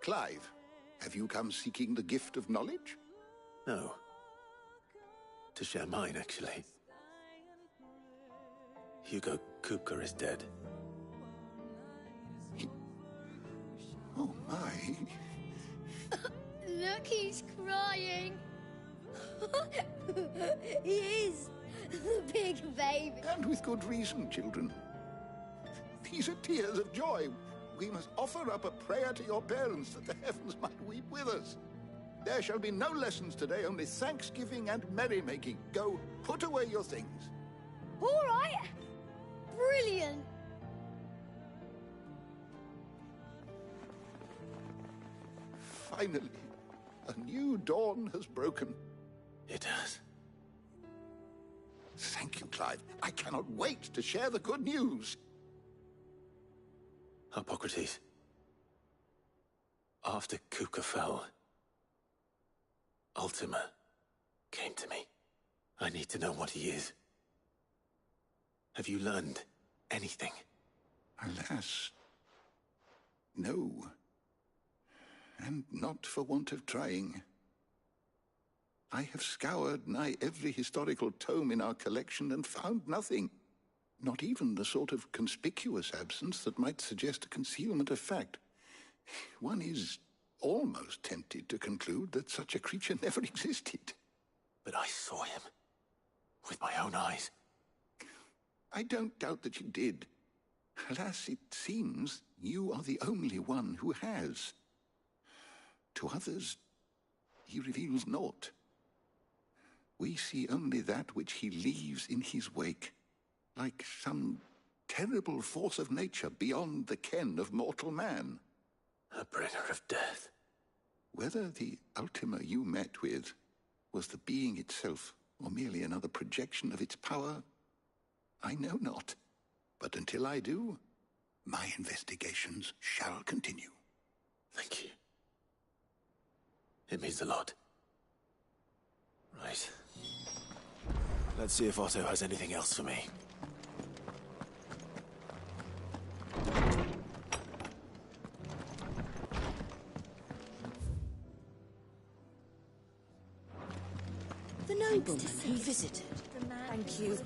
Clive, have you come seeking the gift of knowledge? No. To share mine, actually. Hugo Kupka is dead. Oh, my. Look, he's crying. He is. The big baby. And with good reason, children. These are tears of joy. We must offer up a prayer to your parents that the heavens might weep with us. There shall be no lessons today, only thanksgiving and merrymaking. Go, put away your things. All right. Brilliant. Finally, a new dawn has broken. It has. Thank you, Clive. I cannot wait to share the good news. Hippocrates. After Kupka fell, Ultima came to me. I need to know what he is. Have you learned anything? Alas, no. And not for want of trying. I have scoured nigh every historical tome in our collection and found nothing. Not even the sort of conspicuous absence that might suggest a concealment of fact. One is almost tempted to conclude that such a creature never existed. But I saw him. With my own eyes. I don't doubt that you did. Alas, it seems you are the only one who has. To others, he reveals naught. We see only that which he leaves in his wake, like some terrible force of nature beyond the ken of mortal man. A bringer of death. Whether the Ultima you met with was the being itself, or merely another projection of its power, I know not. But until I do, my investigations shall continue. Thank you. It means a lot. Right. Let's see if Otto has anything else for me. The nobleman who visited. Thank you.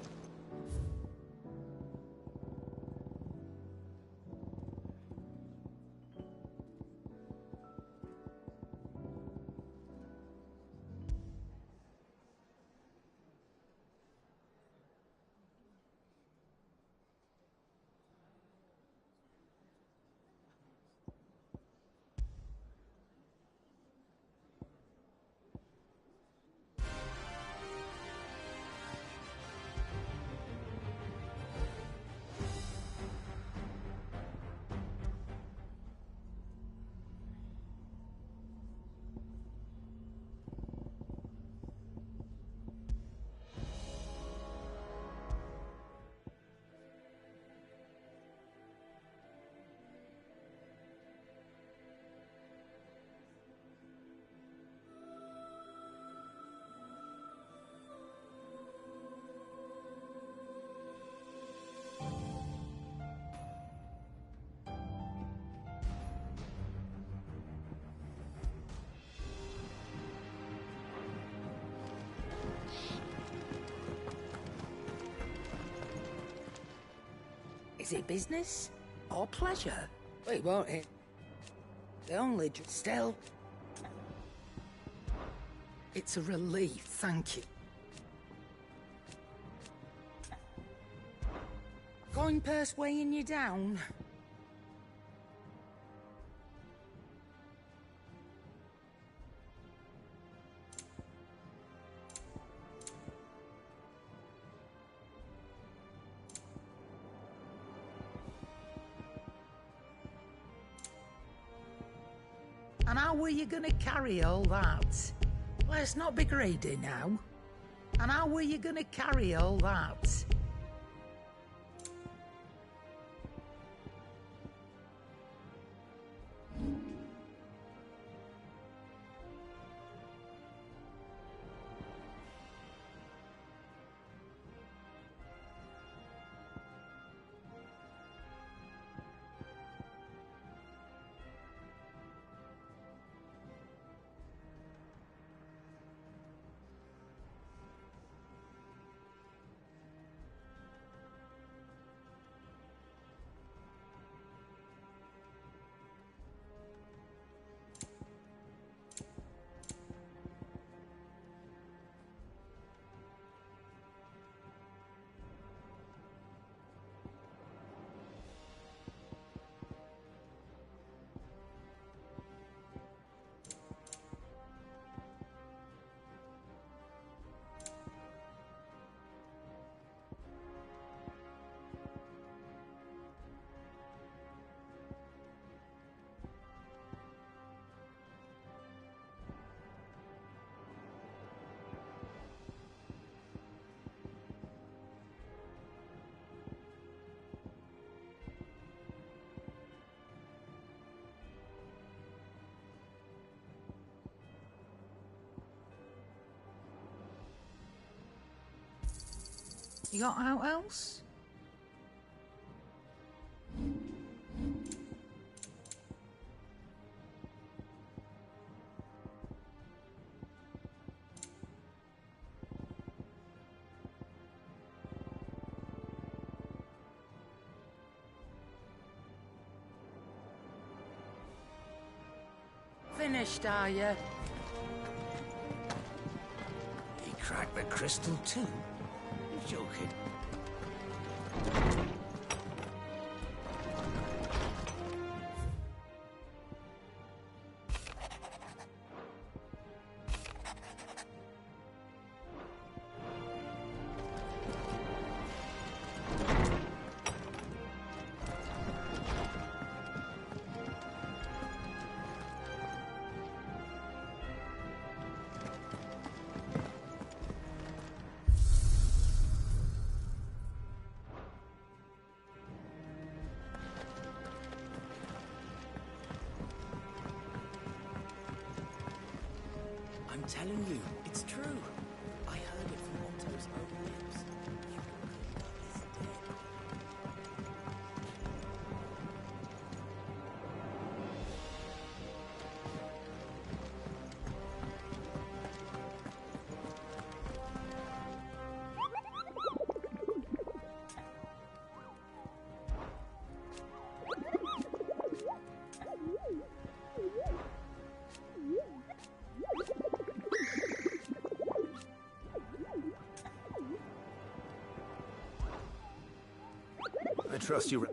Is it business or pleasure? It won't it? The only still. It's a relief, thank you. Coin purse weighing you down? And how were you gonna carry all that? Let's not be greedy now. And how were you gonna carry all that? You got out else? Finished, are you? He cracked the crystal too? You're joking. I'm telling you, it's true. I heard it from Otto's own lips. I trust you.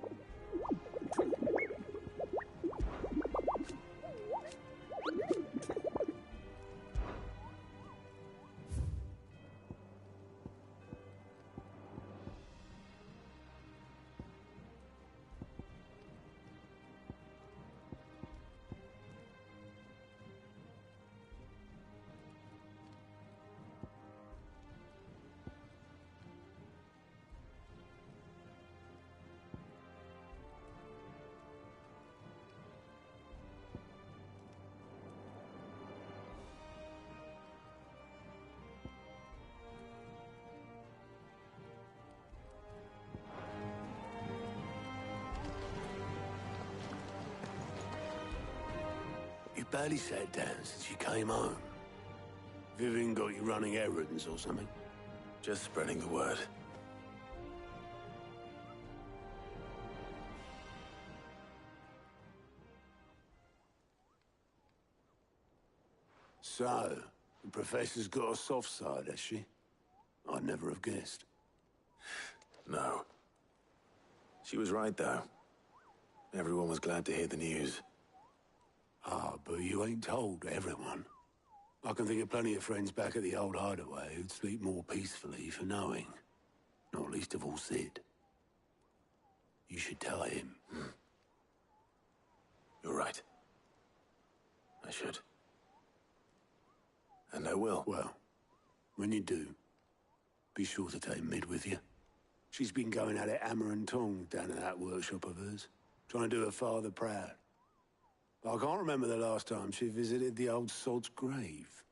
You barely sat down since you came home. Vivian got you running errands or something? Just spreading the word. So, the Professor's got a soft side, has she? I'd never have guessed. No. She was right, though. Everyone was glad to hear the news. Ah, but you ain't told everyone. I can think of plenty of friends back at the old hideaway who'd sleep more peacefully for knowing. Not least of all Sid. You should tell him. You're right. I should. And I will. Well, when you do, be sure to take Mid with you. She's been going at it hammer and tong down at that workshop of hers, trying to do her father proud. I can't remember the last time she visited the old sod's grave.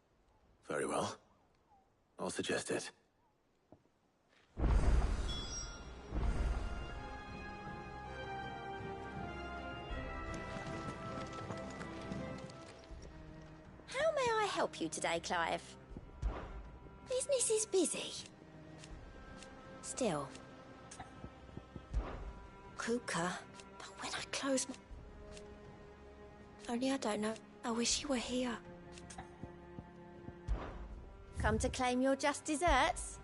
Very well. I'll suggest it. How may I help you today, Clive? Business is busy. Still. Kuka, but when I close my... Only I don't know. I wish you were here. Come to claim your just desserts?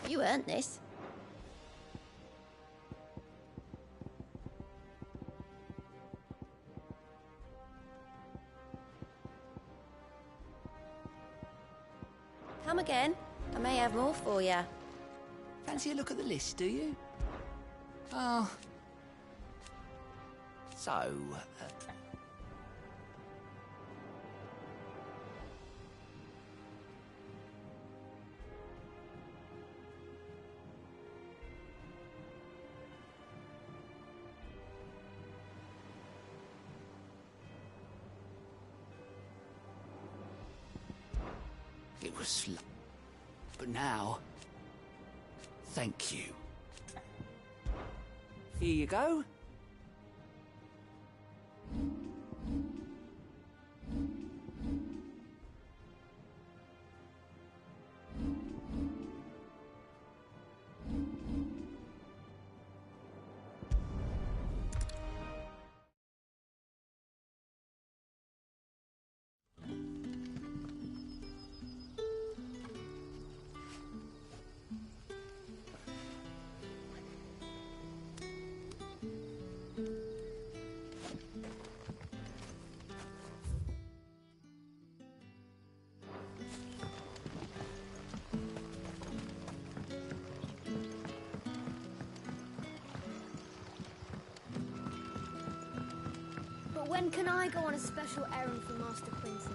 You earned this. Come again. I may have more for you. Fancy a look at the list, do you? Oh. So, it was slow. But now, Thank you. Here you go. But when can I go on a special errand for Master Quincy?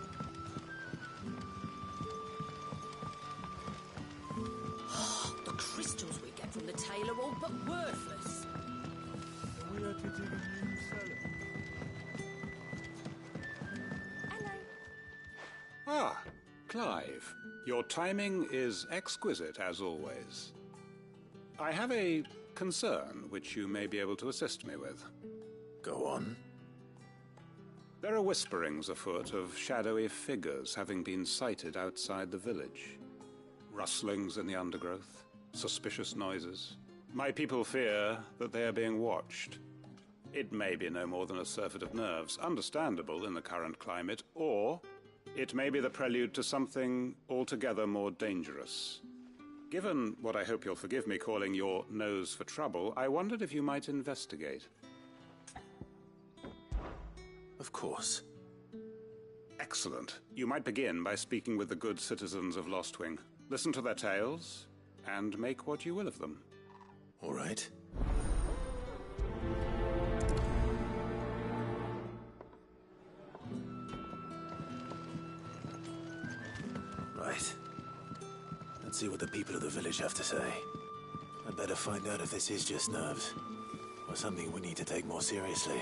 The crystals we get from the tail are all but worthless. Ah, Clive. Your timing is exquisite, as always. I have a concern which you may be able to assist me with. Go on. There are whisperings afoot of shadowy figures having been sighted outside the village. Rustlings in the undergrowth, suspicious noises. My people fear that they are being watched. It may be no more than a surfeit of nerves, understandable in the current climate, or it may be the prelude to something altogether more dangerous. Given what I hope you'll forgive me calling your nose for trouble, I wondered if you might investigate. Of course. Excellent. You might begin by speaking with the good citizens of Lostwing. Listen to their tales, and make what you will of them. All right. Right. Let's see what the people of the village have to say. I'd better find out if this is just nerves, or something we need to take more seriously.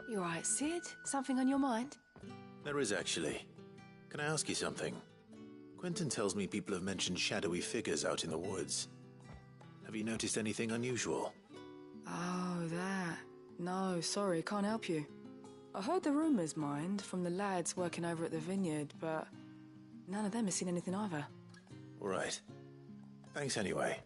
You all right, Sid? Something on your mind? There is, actually. Can I ask you something? Quentin tells me people have mentioned shadowy figures out in the woods. Have you noticed anything unusual? Oh, that. No, sorry, can't help you. I heard the rumours, mind, from the lads working over at the vineyard, but none of them has seen anything either. All right. Thanks anyway.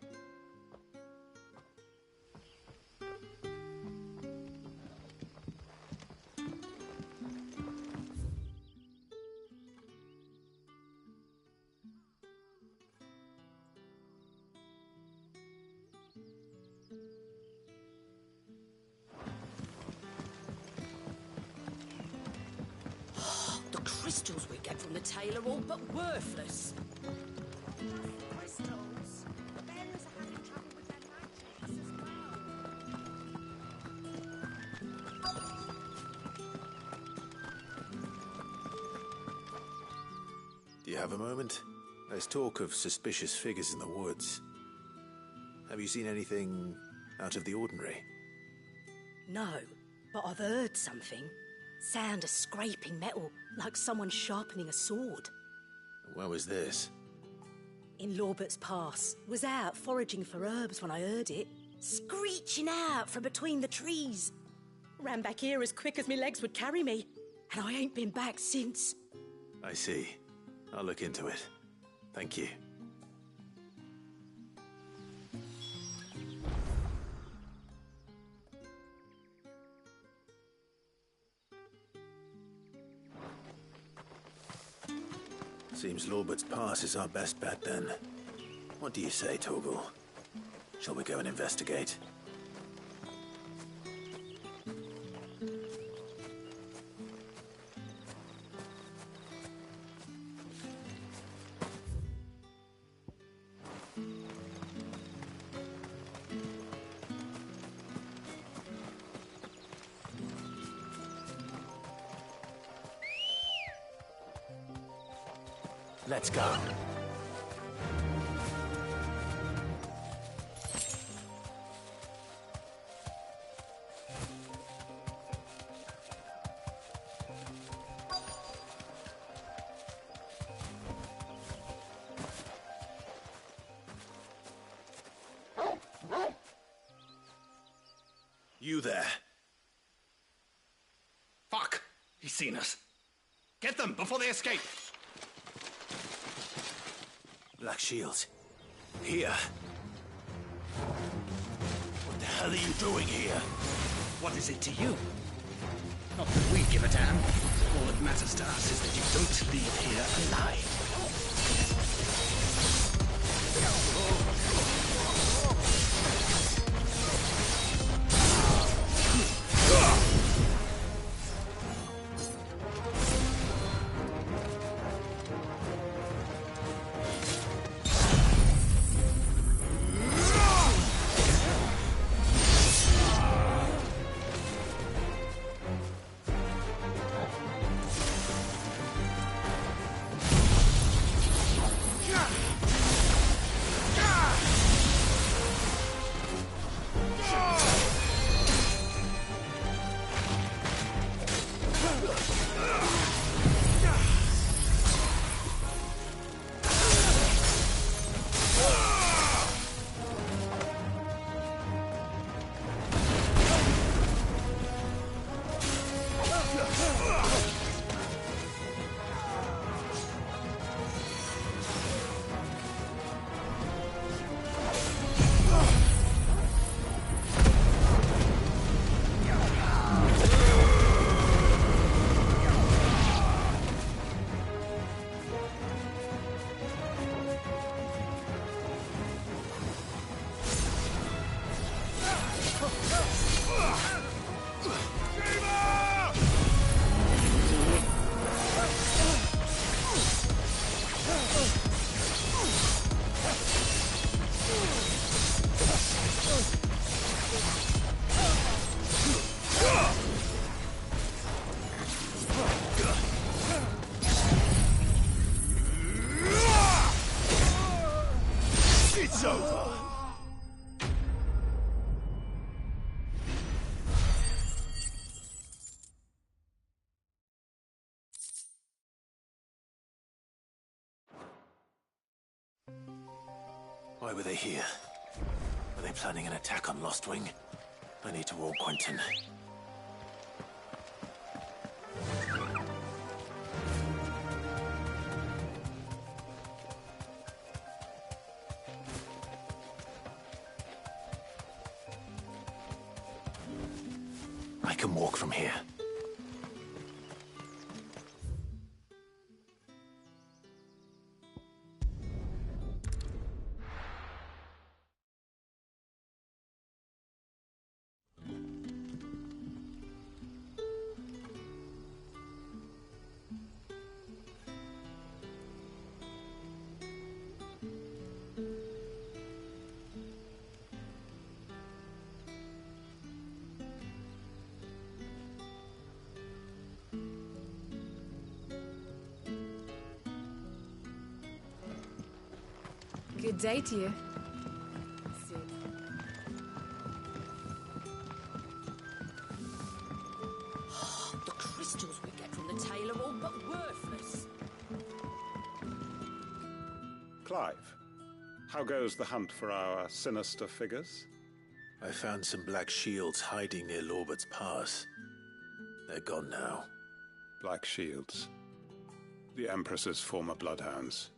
The crystals we get from the tail are all but worthless. Crystals. The bearers are having trouble with their magics as well. Do you have a moment? There's talk of suspicious figures in the woods. Have you seen anything out of the ordinary? No, but I've heard something. Sound of scraping metal, like someone sharpening a sword. Where was this? In Lorbert's Pass. Was out foraging for herbs when I heard it. Screeching out from between the trees. Ran back here as quick as my legs would carry me. And I ain't been back since. I see. I'll look into it. Thank you. Seems Lorbert's Pass is our best bet then. What do you say, Torgal? Shall we go and investigate? Let's go. You there. Fuck! He's seen us. Get them before they escape! Black Shields. Here. What the hell are you doing here? What is it to you? Not that we give a damn. All that matters to us is that you don't leave here alive. It's over! Why were they here? Were they planning an attack on Lost Wing? I need to warn Quentin. I can walk from here. Good day to you. The crystals we get from the tail are all but worthless. Clive, how goes the hunt for our sinister figures? I found some black shields hiding near Lorbert's Pass. They're gone now. Black Shields. The Empress's former bloodhounds.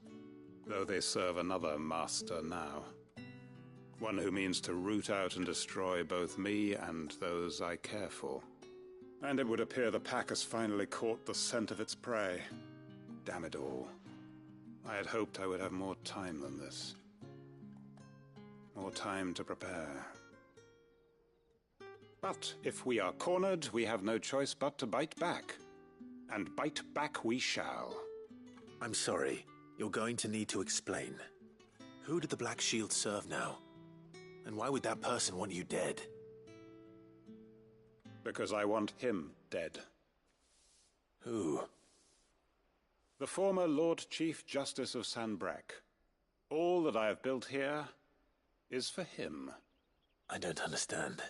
Though they serve another master now. One who means to root out and destroy both me and those I care for. And it would appear the pack has finally caught the scent of its prey. Damn it all. I had hoped I would have more time than this. More time to prepare. But if we are cornered, we have no choice but to bite back. And bite back we shall. I'm sorry. You're going to need to explain. Who did the Black Shield serve now? And why would that person want you dead? Because I want him dead. Who? The former Lord Chief Justice of Sanbreque. All that I have built here is for him. I don't understand.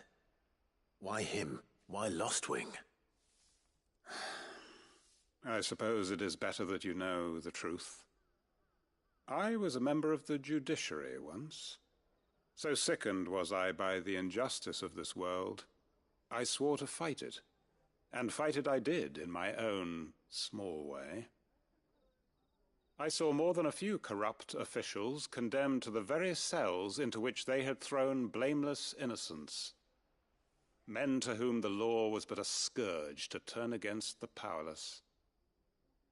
Why him? Why Lost Wing? I suppose it is better that you know the truth. I was a member of the judiciary once. So sickened was I by the injustice of this world, I swore to fight it. And fight it I did, in my own small way. I saw more than a few corrupt officials condemned to the very cells into which they had thrown blameless innocents. Men to whom the law was but a scourge to turn against the powerless.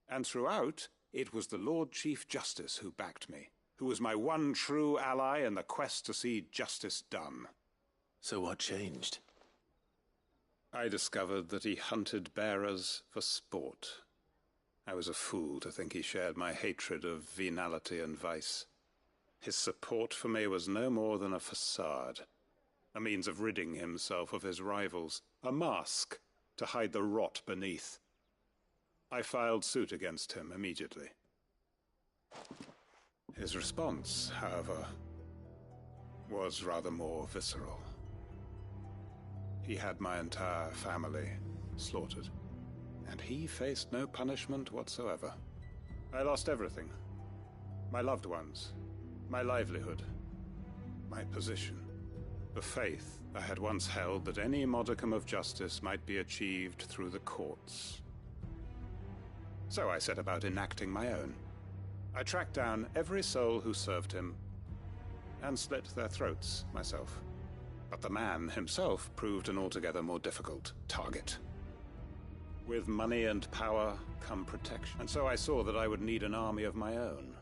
And throughout, it was the Lord Chief Justice who backed me, who was my one true ally in the quest to see justice done. So what changed? I discovered that he hunted bearers for sport. I was a fool to think he shared my hatred of venality and vice. His support for me was no more than a facade, a means of ridding himself of his rivals, a mask to hide the rot beneath. I filed suit against him immediately. His response, however, was rather more visceral. He had my entire family slaughtered, and he faced no punishment whatsoever. I lost everything. My loved ones, my livelihood, my position, the faith I had once held that any modicum of justice might be achieved through the courts. So I set about enacting my own. I tracked down every soul who served him, and slit their throats myself. But the man himself proved an altogether more difficult target. With money and power come protection, and so I saw that I would need an army of my own.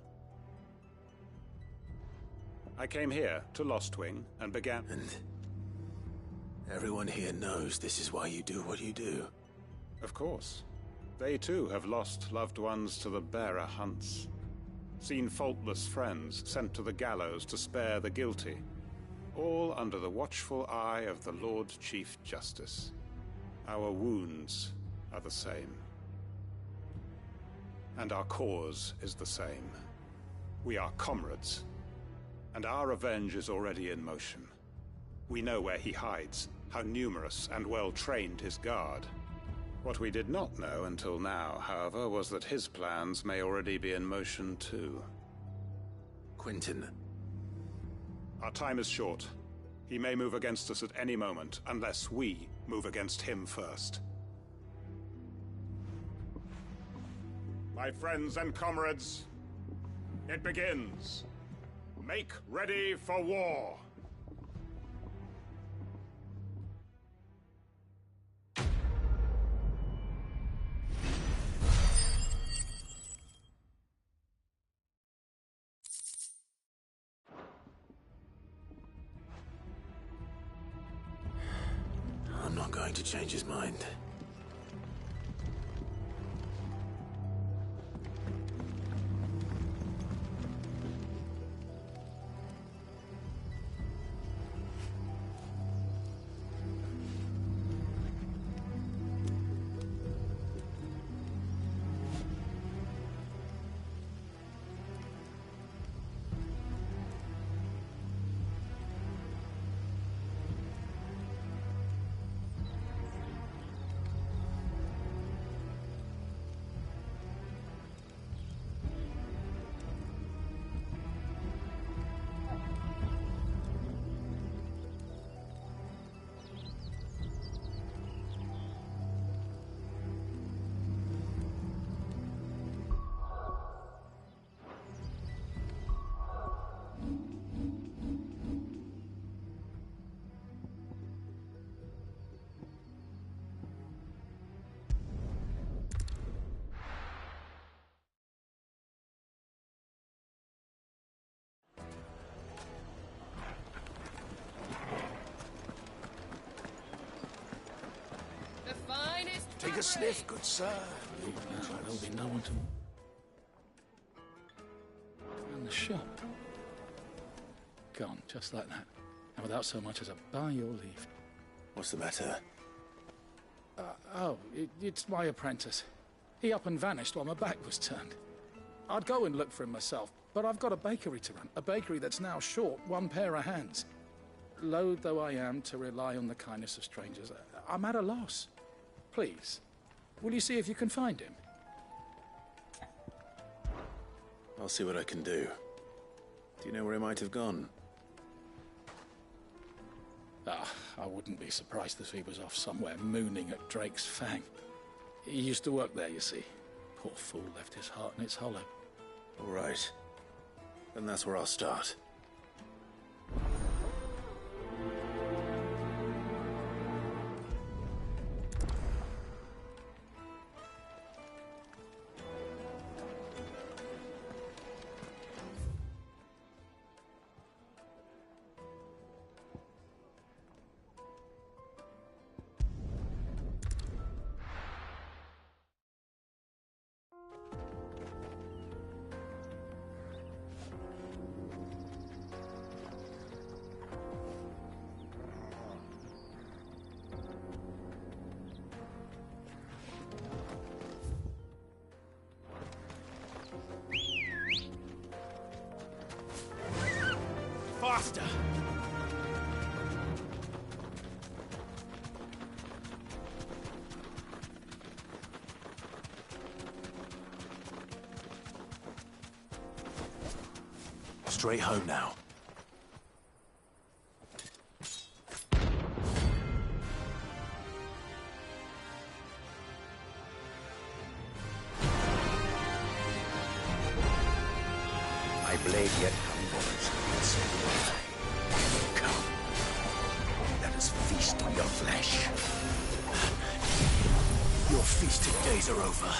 I came here to Lostwing and began... And everyone here knows this is why you do what you do. Of course. They too have lost loved ones to the bearer hunts. Seen faultless friends sent to the gallows to spare the guilty. All under the watchful eye of the Lord Chief Justice. Our wounds are the same. And our cause is the same. We are comrades. And our revenge is already in motion. We know where he hides, how numerous and well-trained his guard. What we did not know until now, however, was that his plans may already be in motion too. Quentin. Our time is short. He may move against us at any moment, unless we move against him first. My friends and comrades, it begins. Make ready for war! I'm not going to change his mind. Take a sniff, good sir. There'll be no one to... And the shop. Gone, just like that. And without so much as a by your leave. What's the matter? It's my apprentice. He up and vanished while my back was turned. I'd go and look for him myself, but I've got a bakery to run. A bakery that's now short one pair of hands. Loath though I am to rely on the kindness of strangers, I'm at a loss. Please, will you see if you can find him? I'll see what I can do. Do you know where he might have gone? I wouldn't be surprised if he was off somewhere mooning at Drake's Fang. He used to work there, you see. Poor fool left his heart in its hollow. All right. Then that's where I'll start. Faster! Straight home now. My blade yet humbles. Come. Let us feast on your flesh. Your feasting days are over.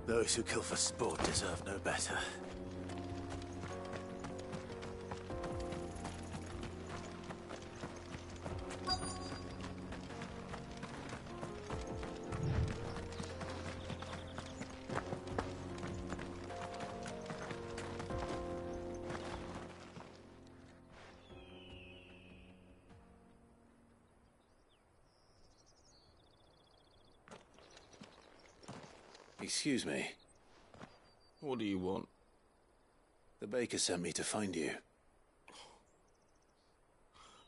Those who kill for sport deserve no better. Excuse me. What do you want? The baker sent me to find you.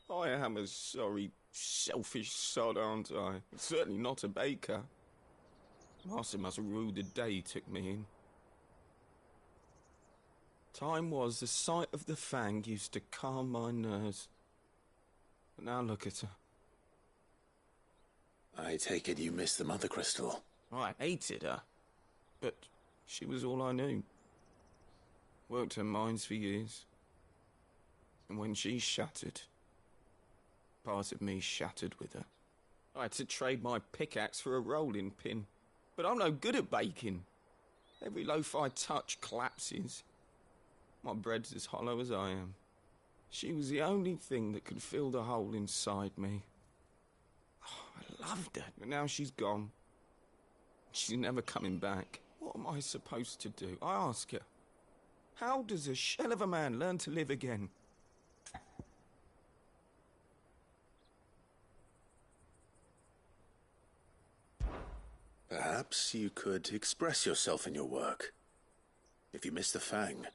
I am a sorry, selfish sod, aren't I? Certainly not a baker. Master must have ruled the day he took me in. Time was the sight of the fang used to calm my nerves. But now look at her. I take it you missed the Mother Crystal. I hated her, but she was all I knew. Worked her mines for years. And when she shattered, part of me shattered with her. I had to trade my pickaxe for a rolling pin. But I'm no good at baking. Every loaf I touch collapses. My bread's as hollow as I am. She was the only thing that could fill the hole inside me. Oh, I loved her, but now she's gone. She's never coming back. What am I supposed to do? I ask her. How does a shell of a man learn to live again? Perhaps you could express yourself in your work. If you miss the fang,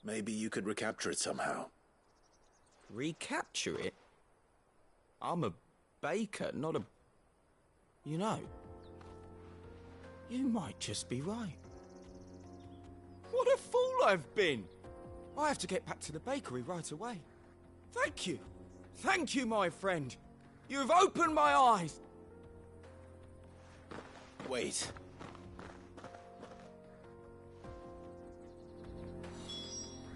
maybe you could recapture it somehow. Recapture it? I'm a baker, not a... You know, you might just be right. What a fool I've been! I have to get back to the bakery right away. Thank you. Thank you, my friend. You've opened my eyes. Wait.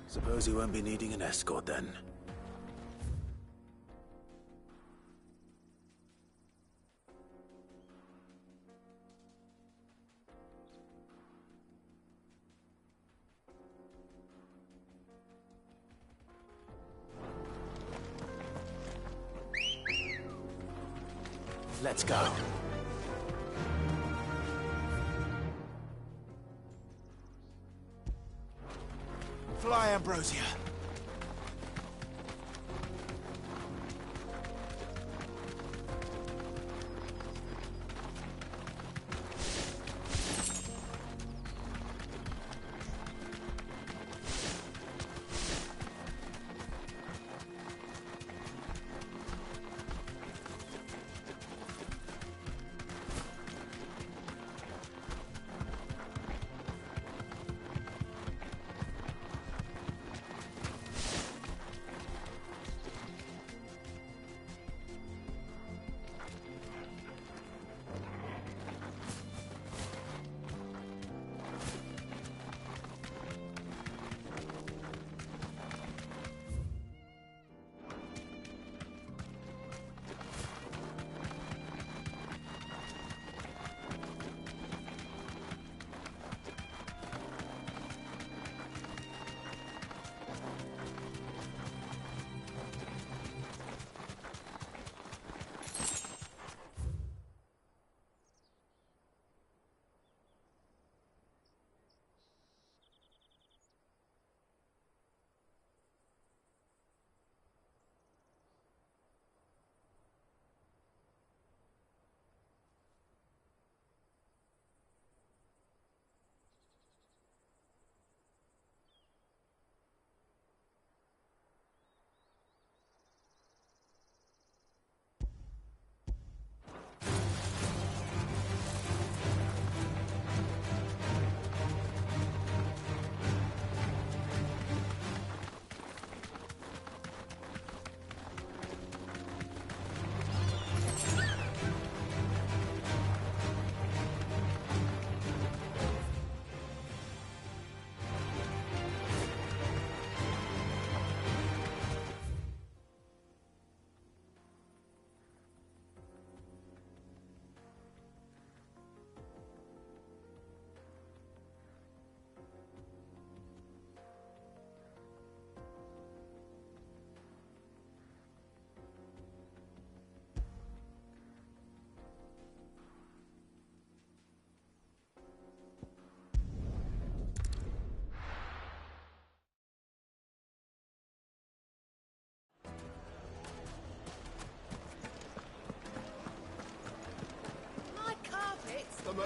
Suppose you won't be needing an escort then. Let's go. Fly, Ambrosia.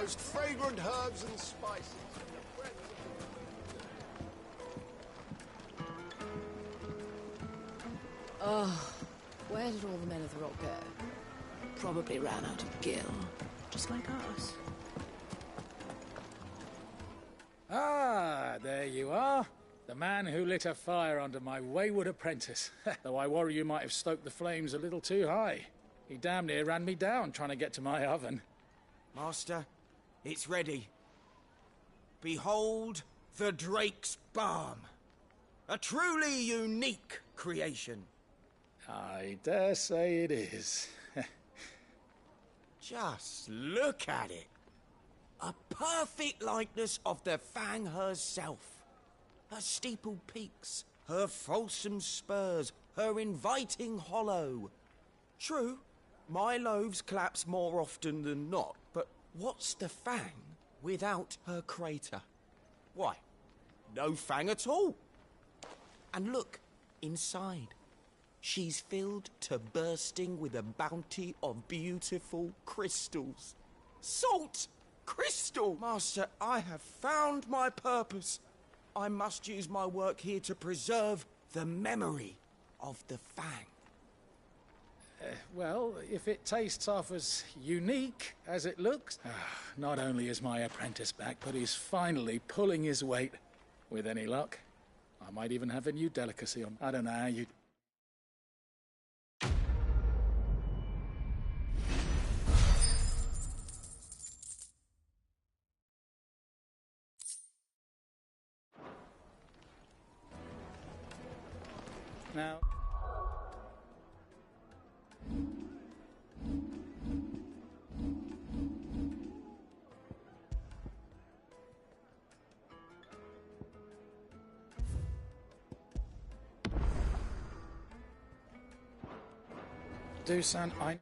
most fragrant herbs and spices. Oh, where did all the men of the rock go? Probably ran out of gil, just like us. Ah, there you are. The man who lit a fire under my wayward apprentice. Though I worry you might have stoked the flames a little too high. He damn near ran me down trying to get to my oven. Master, it's ready. Behold the Drake's Balm. A truly unique creation. I dare say it is. Just look at it. A perfect likeness of the Fang herself. Her steepled peaks, her fulsome spurs, her inviting hollow. True, my loaves collapse more often than not, but what's the Fang without her crater? Why, no Fang at all. And look, inside. She's filled to bursting with a bounty of beautiful crystals. Salt! Crystal! Master, I have found my purpose. I must use my work here to preserve the memory of the Fang. Well, if it tastes half as unique as it looks... not only is my apprentice back, but he's finally pulling his weight. With any luck, I might even have a new delicacy on. I don't know how you... Now... Dusan, I...